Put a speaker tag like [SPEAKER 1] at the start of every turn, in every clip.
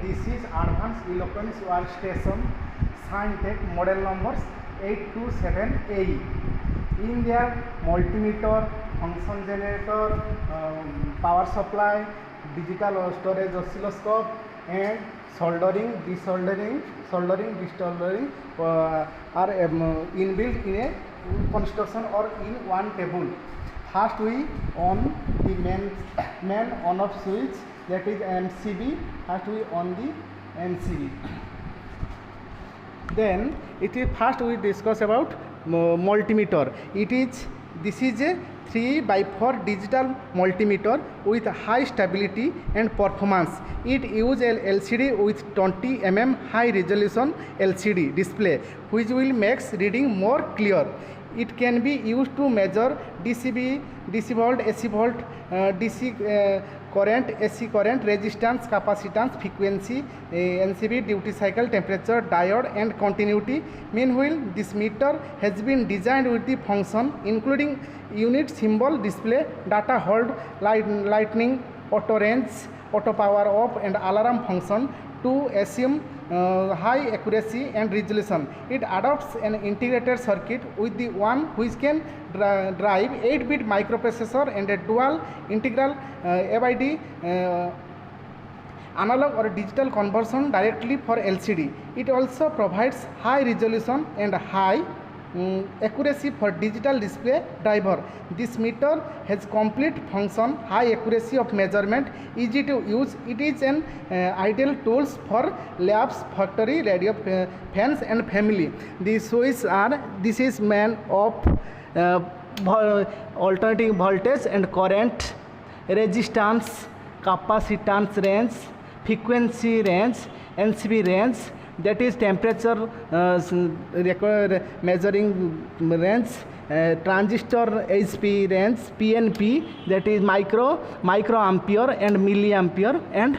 [SPEAKER 1] This is Advanced Electronics Workstation Scientech model numbers 827A. In their multimeter, function generator, power supply, digital storage oscilloscope, and soldering, desoldering, are inbuilt in a construction or in one table. First we on the main on off switch, that is MCB. First we on the MCB. Then first we discuss about multimeter. This is a 3x4 digital multimeter with high stability and performance. It uses an LCD with 20 mm high resolution LCD display, which will make reading more clear. It can be used to measure DC volt, AC volt, DC current, AC current, resistance, capacitance, frequency, NCB, duty cycle, temperature, diode, and continuity. Meanwhile, this meter has been designed with the function including unit, symbol, display, data hold, lightning, auto range, auto power off, and alarm function to assume high accuracy and resolution. It adopts an integrated circuit with the one which can drive 8-bit microprocessor and a dual integral AID analog or digital conversion directly for LCD. It also provides high resolution and high accuracy for digital display driver. This meter has complete function, high accuracy of measurement, easy to use. It is an ideal tools for labs, factory, radio, fans, and family. These switches are, this is main of alternating voltage and current, resistance, capacitance range, frequency range, NCB range, that is temperature measuring range, transistor HP range, PNP, that is microampere and milliampere, and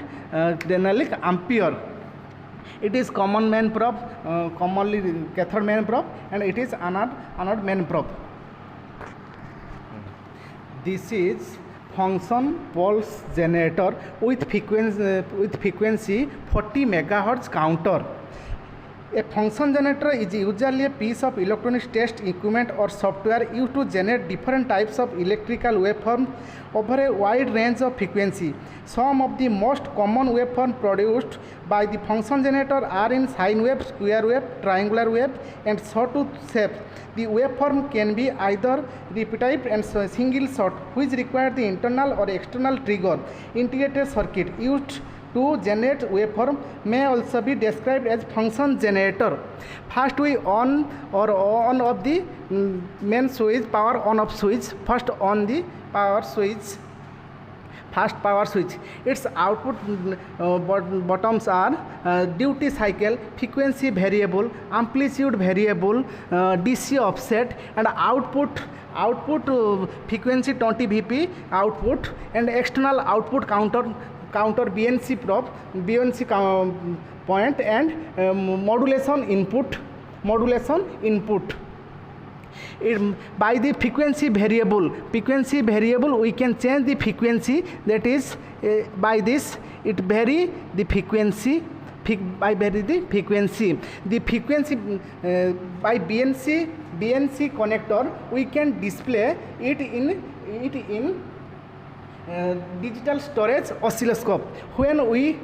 [SPEAKER 1] dynamic ampere. It is common main probe, commonly cathode main probe, and it is anode main probe. This is function pulse generator with frequency 40 MHz counter. A function generator is usually a piece of electronics test equipment or software used to generate different types of electrical waveforms over a wide range of frequency. Some of the most common waveforms produced by the function generator are in sine wave, square wave, triangular wave, and sawtooth shape. The waveform can be either repetitive and single shot, which require the internal or external trigger. Integrated circuit used to generate waveform may also be described as function generator. First we on off the main switch, power on off switch. First on the power switch. First power switch. Its output bottoms are duty cycle, frequency variable, amplitude variable, DC offset, and output frequency 20 Vp output, and external output counter BNC probe, BNC point, and modulation input. By the frequency variable we can change the frequency, that is by this it vary the frequency by the frequency by BNC connector we can display it in digital storage oscilloscope. When we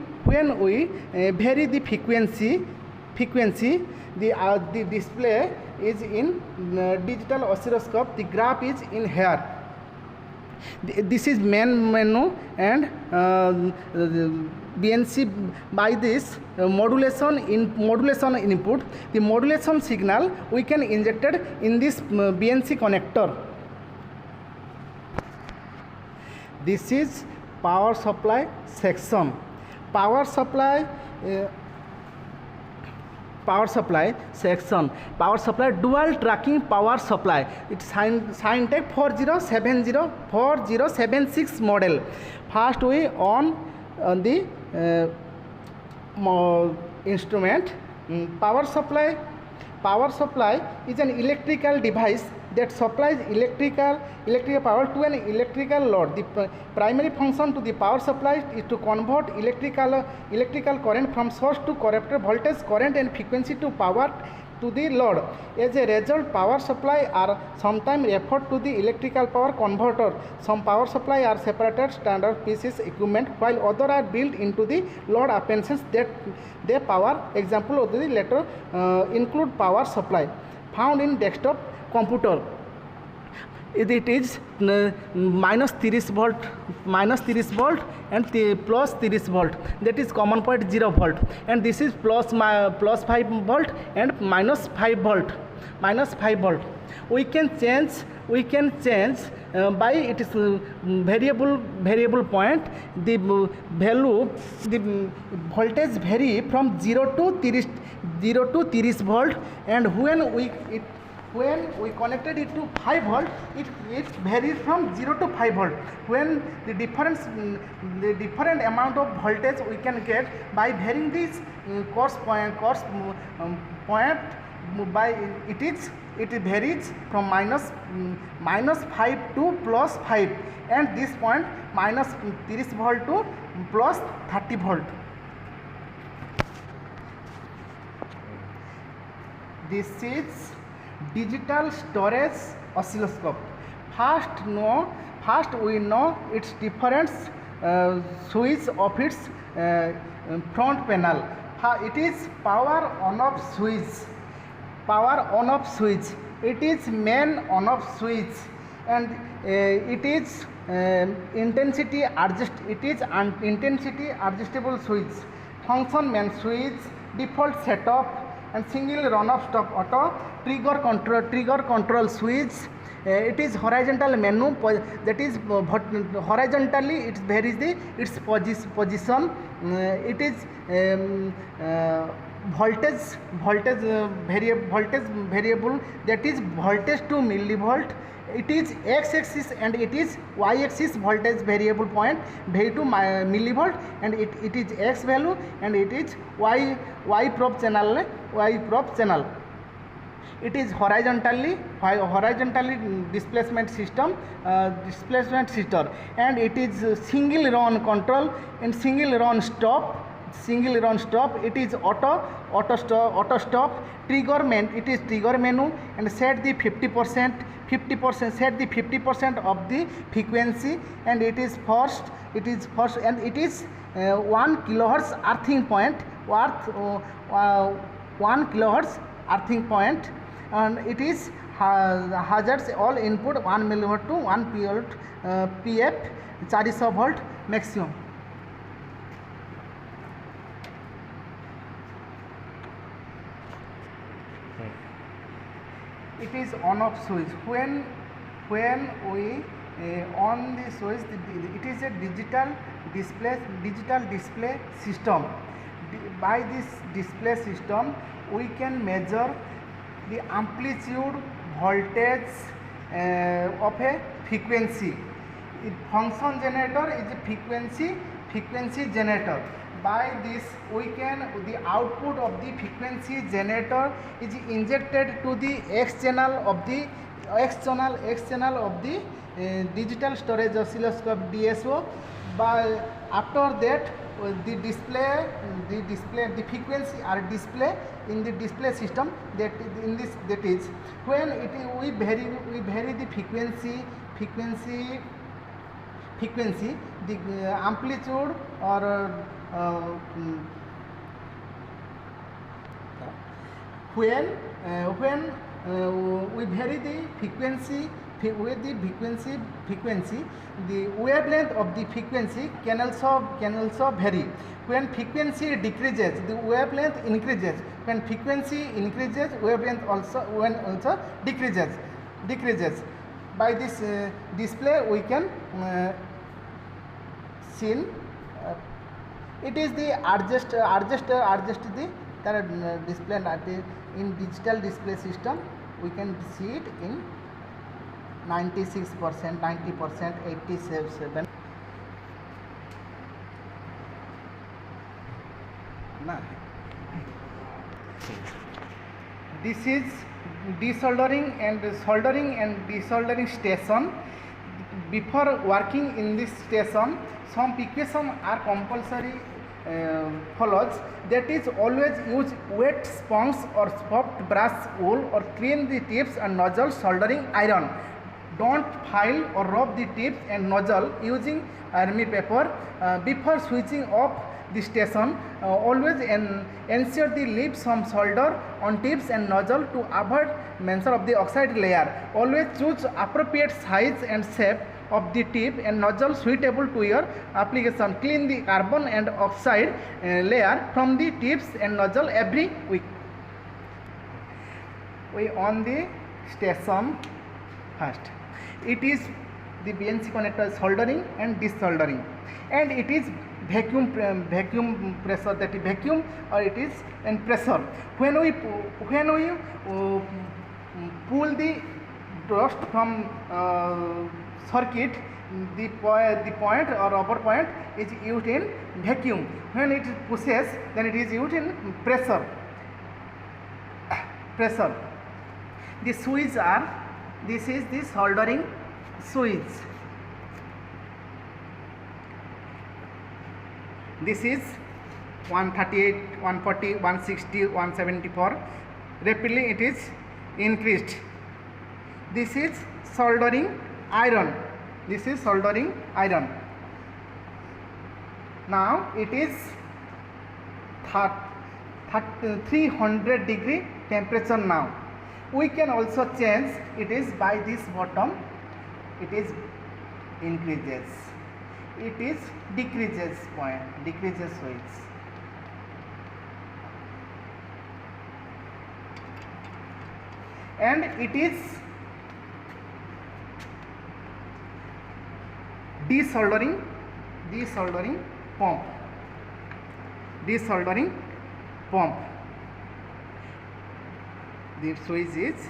[SPEAKER 1] vary the frequency, the display is in digital oscilloscope. The graph is in here. This is main menu and BNC. By this modulation input, the modulation signal we can injected in this BNC connector. This is power supply section. Power supply section. Power supply dual tracking power supply. It's Scientech 4076 model. First we on the instrument. Power supply is an electrical device that supplies electrical power to an electrical load. The primary function to the power supply is to convert electrical current from source to collector voltage, current and frequency to power to the load. As a result, power supply are sometimes referred to the electrical power converter. Some power supply are separated standard pieces equipment, while other are built into the load appliances that they power. Example of the latter include power supply found in desktop computer. It is minus 30 volt and plus 30 volt, that is common point 0 volt, and this is plus 5 volt and minus 5 volt. We can change by it is variable point. The value, the voltage vary from 0 to 30 volt, and when we connected it to 5 volt, it varies from 0 to 5 volt. When the different amount of voltage we can get by varying this course point by it varies from minus 5 to plus 5, and this point minus 30 volt to plus 30 volt. This is digital storage oscilloscope. First we know its different switch of its front panel. It is power on off switch. It is main on off switch, and it is intensity adjustable switch, function main switch, default setup, and single run off stop auto, trigger control switch. It is horizontal menu, that is horizontally it varies its position. It is voltage variable, that is voltage to millivolt. It is x-axis and it is y-axis voltage variable point vary to millivolt, and it is x value, and it is y probe channel. It is horizontally displacement system, and it is single run control and single run stop. It is auto stop. Trigger menu, and set the 50% of the frequency, and it is first, and it is 1 kilohertz earthing point, 1 kilohertz earthing point, and it is hazards all input 1 millivolt to 1 pf 400 volt maximum. It is on off switch. When we on the switch, it is a digital display system. By this display system, we can measure the amplitude, voltage of a frequency. Function generator is a frequency generator. By this, the output of the frequency generator is injected to the X channel of the digital storage oscilloscope DSO. By after that, the frequency are display in the display system. That is when we vary the frequency, the amplitude or when we vary the frequency with the frequency, the wavelength of the frequency can also vary. When frequency decreases, the wavelength increases. When frequency increases, wavelength also decreases. By this display, we can see. It is the adjust the display in digital display system. We can see it in 96%, 90%, 87%. This is desoldering and desoldering station. Before working in this station, some precautions are compulsory follows. That is, always use wet sponge or soft brush wool, or clean the tips and nozzle soldering iron. Don't file or rub the tips and nozzle using army paper. Before switching off the station, always ensure the leave some solder on tips and nozzle to avoid mention of the oxide layer. Always choose appropriate size and shape of the tip and nozzle suitable to your application. Clean the carbon and oxide layer from the tips and nozzle every week. We on the station first. It is the BNC connector soldering and desoldering, and it is vacuum pressure, that is vacuum, or it is and pressure. When we pull the dust from circuit, the point or upper point is used in vacuum. When it pushes, then it is used in pressure. The switches are, this is the soldering switch. This is 138, 140, 160, 174. Rapidly it is increased. This is soldering iron. This is soldering iron. Now it is 300 degree temperature now. We can also change it is by this bottom. It is increases. It is decreases point, decreases switch. And it is desoldering pump. Desoldering pump. The switch is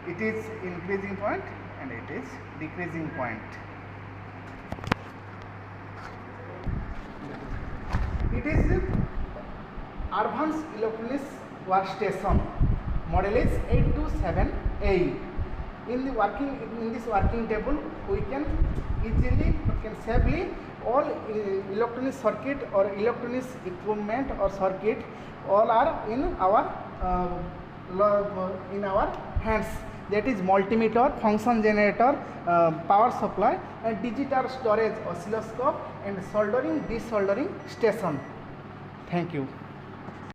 [SPEAKER 1] it is increasing point and it is decreasing point. It is advanced electronics workstation. Model is 827A. In this working table, we can safely all electronic circuit or electronic equipment or circuit all are in our hands. That is multimeter, function generator, power supply, and digital storage oscilloscope, and soldering desoldering station. Thank you.